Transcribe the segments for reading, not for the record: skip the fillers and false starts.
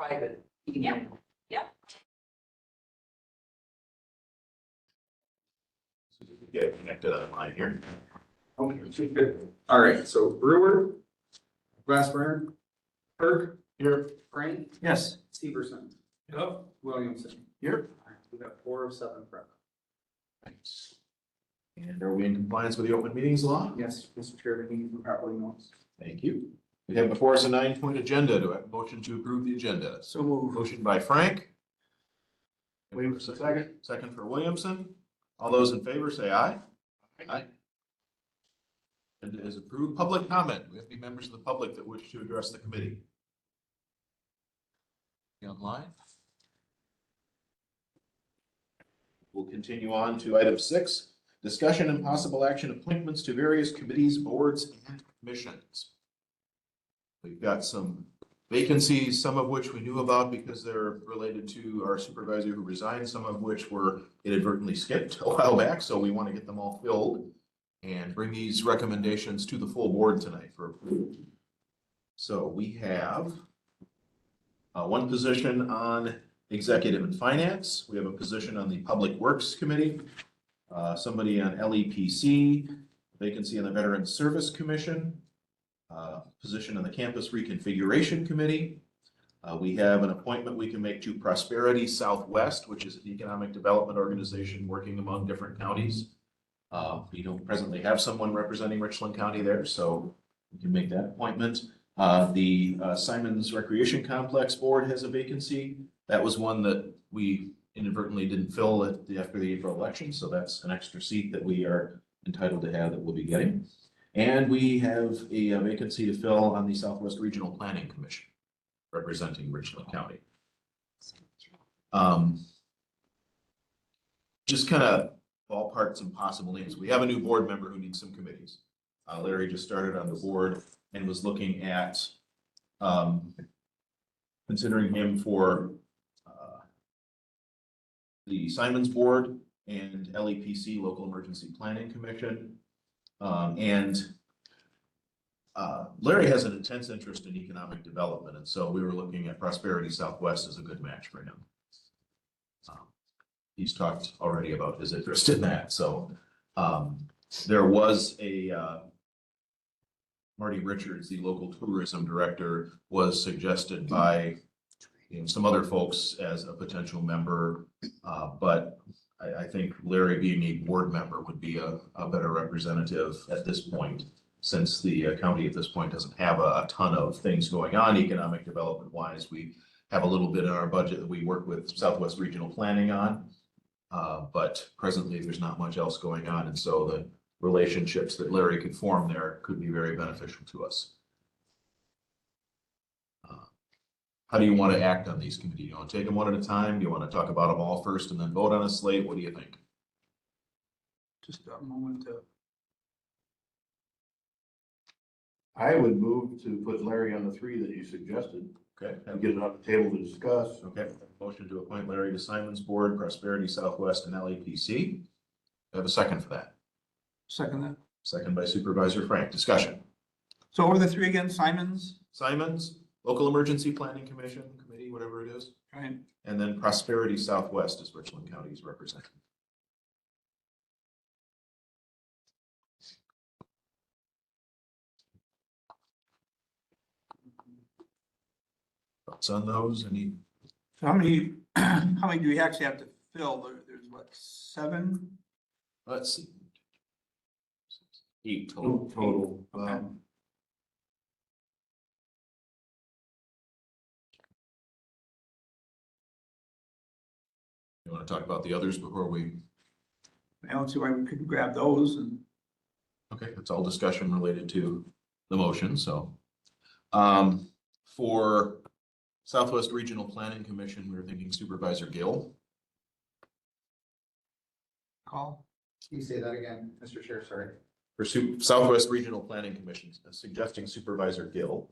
private email. Get connected online here. Okay. All right, so Brewer, Glassburn, Kirk, Here. Frank, Yes. Severson, Yep. Williamson. Here. All right, we got 4 of 7 present. Thanks. And are we in compliance with the open meetings law? Yes, Mr. Chair, the meeting properly noticed. Thank you. We have before us a 9-point agenda. Do I have a motion to approve the agenda? So move. Motion by Frank. Williamson, second. Second for Williamson. All those in favor say aye. Aye. And it is approved. Public comment. We have any members of the public that wish to address the committee? Online. We'll continue on to item 6, discussion and possible action appointments to various committees, boards, and commissions. We've got some vacancies, some of which we knew about because they're related to our supervisor who resigned, some of which were inadvertently skipped a while back. So we want to get them all filled and bring these recommendations to the full board tonight for approval. So we have one position on executive and finance. We have a position on the Public Works Committee, somebody on LEPC, vacancy on the Veterans Service Commission, position on the Campus Reconfiguration Committee. We have an appointment we can make to Prosperity Southwest, which is an economic development organization working among different counties. We don't presently have someone representing Richland County there, so we can make that appointment. The Simons Recreation Complex Board has a vacancy. That was one that we inadvertently didn't fill after the April election, so that's an extra seat that we are entitled to have that we'll be getting. And we have a vacancy to fill on the Southwest Regional Planning Commission, representing Richland County. Just kind of ballpark some possible names. We have a new board member who needs some committees. Larry just started on the board and was looking at considering him for the Simons Board and LEPC, Local Emergency Planning Commission. Larry has an intense interest in economic development, and so we were looking at Prosperity Southwest as a good match for him. He's talked already about his interest in that, so there was a Marty Richards, the local tourism director, was suggested by some other folks as a potential member, but I think Larry being a board member would be a better representative at this point, since the county at this point doesn't have a ton of things going on economic development wise. We have a little bit in our budget that we work with Southwest Regional Planning on, but presently there's not much else going on, and so the relationships that Larry could form there could be very beneficial to us. How do you want to act on these committees? Do you want to take them one at a time? Do you want to talk about them all first and then vote on a slate? What do you think? Just a moment to. I would move to put Larry on the 3 that you suggested Okay. and get it on the table to discuss. Okay. Motion to appoint Larry to Simons Board, Prosperity Southwest, and LEPC. I have a second for that. Second that. Second by Supervisor Frank. Discussion. So what are the 3 again? Simons, Simons, Local Emergency Planning Commission, committee, whatever it is. right? And then Prosperity Southwest is Richland County's representative. Thoughts on those? Any? So how many, how many do we actually have to fill? There's what, 7? Let's see. 8 total. Total. Okay. You want to talk about the others before we? I don't see why we couldn't grab those and. Okay, it's all discussion related to the motion, so. For Southwest Regional Planning Commission, we were thinking Supervisor Gill. Call. Can you say that again, Mr. Chair? Sorry. For Southwest Regional Planning Commission, suggesting Supervisor Gill.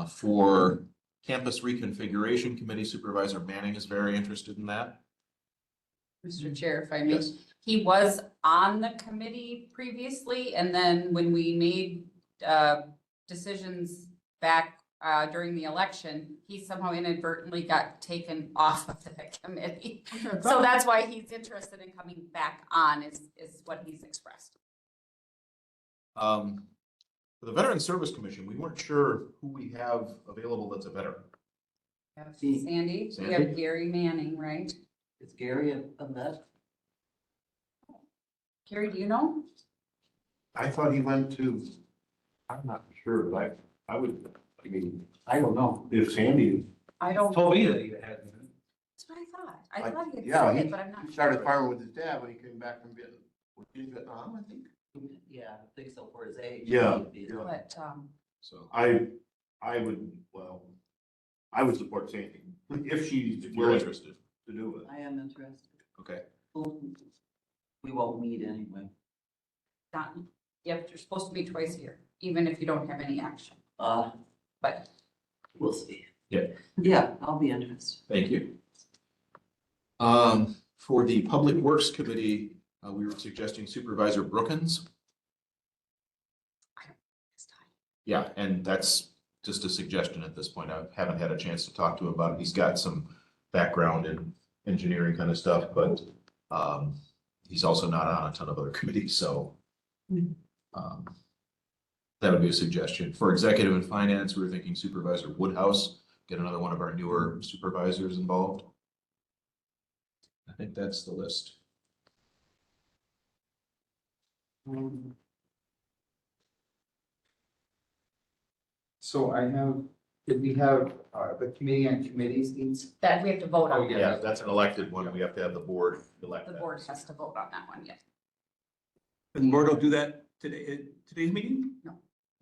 For Campus Reconfiguration Committee, Supervisor Manning is very interested in that. Mr. Chair, if I may, Yes. he was on the committee previously, and then when we made decisions back during the election, he somehow inadvertently got taken off of the committee. So that's why he's interested in coming back on is what he's expressed. For the Veteran Service Commission, we weren't sure who we have available that's a veteran. Sandy, we Sandy? have Gary Manning, right? Is Gary a vet? Gary, do you know? I thought he went to, I'm not sure, but I I don't know. if Sandy, I don't. Told me that he had. That's what I thought. I thought he had yeah, said he it, but I'm not he started sure. farming with his dad when he came back from Vietnam, I think. Yeah, I think so for his age. Yeah. He'd be- But, So I would support Sandy if she's if you're willing interested, to do it. I am interested. okay. We won't meet anyway. not, yep, you're supposed to be twice a year, even if you don't have any action. But we'll see. Yeah. Yeah, I'll be interested. Thank you. For the Public Works Committee, we were suggesting Supervisor Brookins. Yeah, and that's just a suggestion at this point. I haven't had a chance to talk to him about it. He's got some background in engineering kind of stuff, but he's also not on a ton of other committees, so that would be a suggestion. For Executive and Finance, we were thinking Supervisor Woodhouse, get another one of our newer supervisors involved. I think that's the list. So did we have, the committee on committees needs? That we have to vote Oh, on. yeah. Yeah, that's an elected one. We have to have the board elect The that. board has to vote on that one, yes. And the board will do that today, at today's meeting?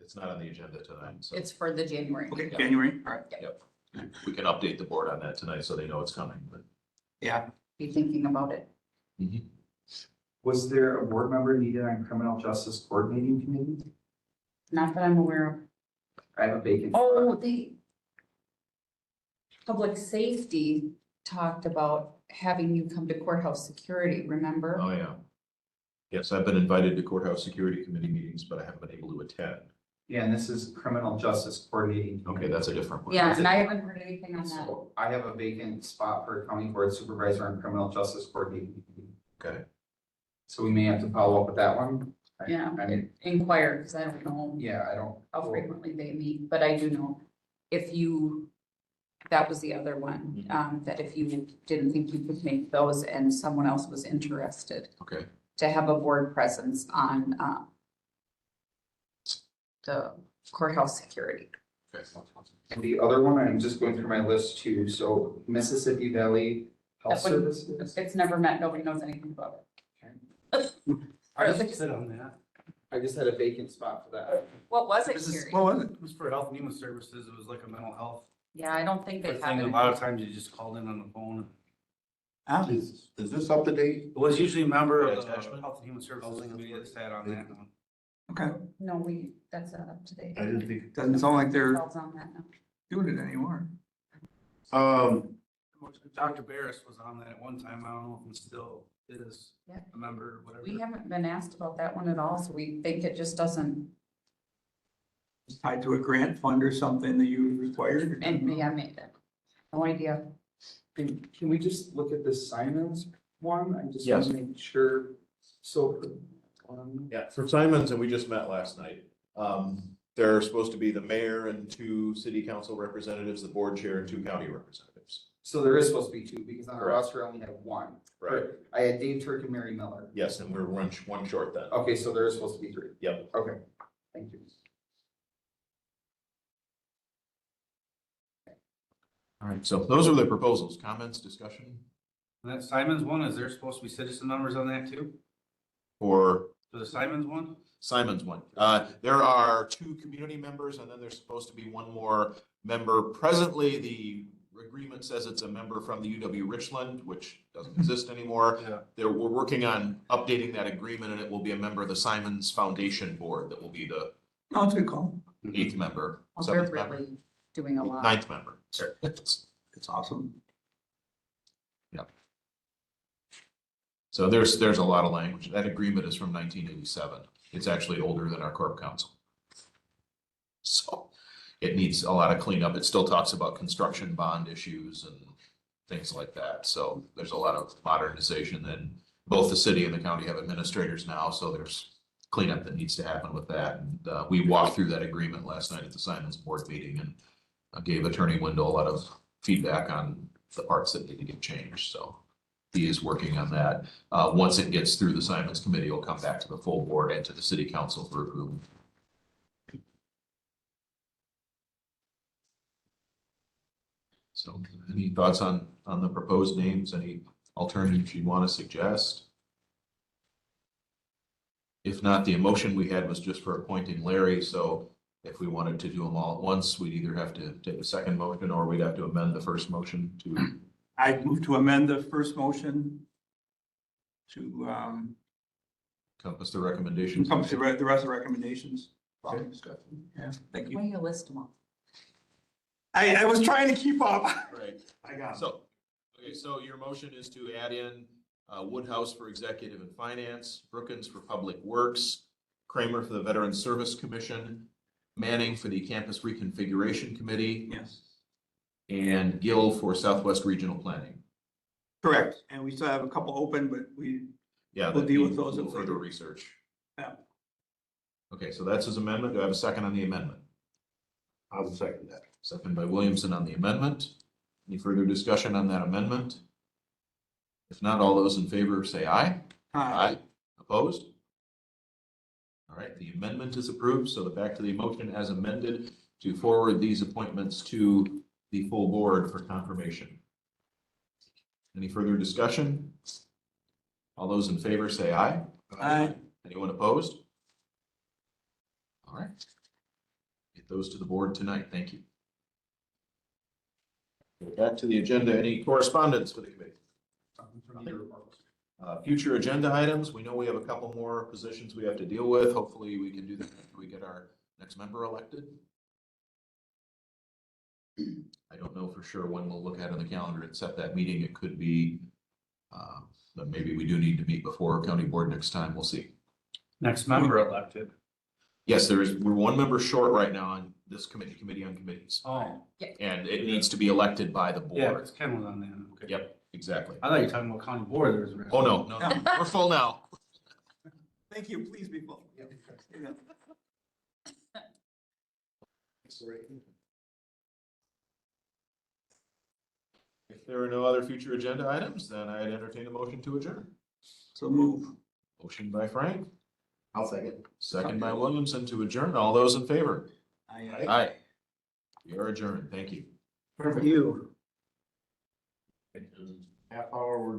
It's not on the agenda tonight, so It's for the January. Okay, meeting. January, all right. we can update the board on that tonight so they know it's coming, but. Yeah, Be thinking about it. Was there a board member needed on criminal justice coordinating committee? Not that I'm aware of. I have a vacant. Oh, the public safety talked about having you come to courthouse security, remember? Oh, yeah. Yes, I've been invited to courthouse security committee meetings, but I haven't been able to attend. Yeah, and this is criminal justice coordinating. Okay, that's a different one. Yeah, and I haven't heard anything on that. So I have a vacant spot for county board supervisor on criminal justice coordinating. Okay, So we may have to follow up with that one. Yeah, I mean, inquire, because I don't know yeah, I don't. how frequently they meet, but I do know if you, that was the other one, that if you didn't think you could make those and someone else was interested okay. to have a board presence on, the courthouse security. Okay. And the other one, I'm just going through my list too, so Mississippi Valley Health That would- Services. It's never met, nobody knows anything about I it. just on that. I just had a vacant spot for that. What was it, This is, Gary? what was it? It was for Health and Human Services. It was like a mental health Yeah, I don't think they have thing. A it. lot of times you just called in on the phone. Is this up to date? It was usually a member of the Attachment? Health and Human Services committee that sat on that one. Okay, No, that's not up to date. I didn't think. doesn't sound like they're Calls on that now. doing it anymore. Dr. Barris was on that at one time. I don't know if he still is Yeah. a member or whatever. We haven't been asked about that one at all, so we think it just doesn't, It's tied to a grant fund or something that you required. and me, I made it. No idea. And can we just look at the Simons one? I just Yes. want to make sure. So, Yeah, for Simons, and we just met last night. There are supposed to be the mayor and 2 city council representatives, the board chair and 2 county representatives. so there is supposed to be two because on our Correct. roster I only have one. Right. I had Dave Turk and Mary Miller. Yes, and we're one short then. Okay, so there is supposed to be 3. Yep. Okay, thank you. All right, so those are the proposals. Comments, discussion? And that Simons one, is there supposed to be citizen members on that too? For For the Simons one? Simon's one. There are 2 community members and then there's supposed to be one more member. Presently, the agreement says it's a member from the UW Richland, which doesn't exist anymore. Yeah. We're working on updating that agreement and it will be a member of the Simons Foundation Board that will be the Oh, it's a good call. 8th member, Well, they're 7th member, really doing a lot. 9th member. It's awesome. So there's a lot of language. That agreement is from 1987. It's actually older than our corp council. So it needs a lot of cleanup. It still talks about construction bond issues and things like that. So there's a lot of modernization, and both the city and the county have administrators now, so there's cleanup that needs to happen with that. And we walked through that agreement last night at the Simons board meeting and gave Attorney Wendell a lot of feedback on the parts that need to get changed. So he is working on that. Once it gets through the Simons committee, it'll come back to the full board and to the city council for approval. So any thoughts on the proposed names? Any alternatives you want to suggest? If not, the motion we had was just for appointing Larry, so if we wanted to do them all at once, we'd either have to take a second motion or we'd have to amend the first motion to. I move to amend the first motion to Encompass the recommendations. encompass the rest of the recommendations. Okay. Yeah, thank Why you. you list them all? I was trying to keep up. Right. I got it. So, okay, so your motion is to add in Woodhouse for executive and finance, Brookins for public works, Kramer for the Veteran Service Commission, Manning for the campus reconfiguration committee, Yes, and Gill for Southwest Regional Planning. correct. And we still have a couple open, but we, Yeah, We'll that deal with needs a those little later. further research. Yeah. Okay, so that's his amendment. Do I have a second on the amendment? I would second that. Second by Williamson on the amendment. Any further discussion on that amendment? If not, all those in favor say aye. Opposed? All right, the amendment is approved, so back to the motion as amended to forward these appointments to the full board for confirmation. Any further discussion? All those in favor say aye. Aye. Anyone opposed? All right. Get those to the board tonight. Thank you. Back to the agenda. Any correspondence for the committee? Future agenda items. We know we have a couple more positions we have to deal with. Hopefully we can do that after we get our next member elected. I don't know for sure when we'll look at on the calendar and set that meeting. It could be, but maybe we do need to meet before county board next time. We'll see. Next member elected. Yes, we're one member short right now on this committee on committees. Oh, And it needs to be elected by the yeah, board. it's Ken was on there. Okay. Yep, exactly. I thought you were talking about county board. There was a rest. Oh, no, we're full now. thank you. Please be full. Yeah. If there are no other future agenda items, then I'd entertain a motion to adjourn. So move. Motion by Frank, I'll second. second by Williamson to adjourn. All those in favor? Aye. Aye. We are adjourned. Thank you. Perfect. You. Half hour, we're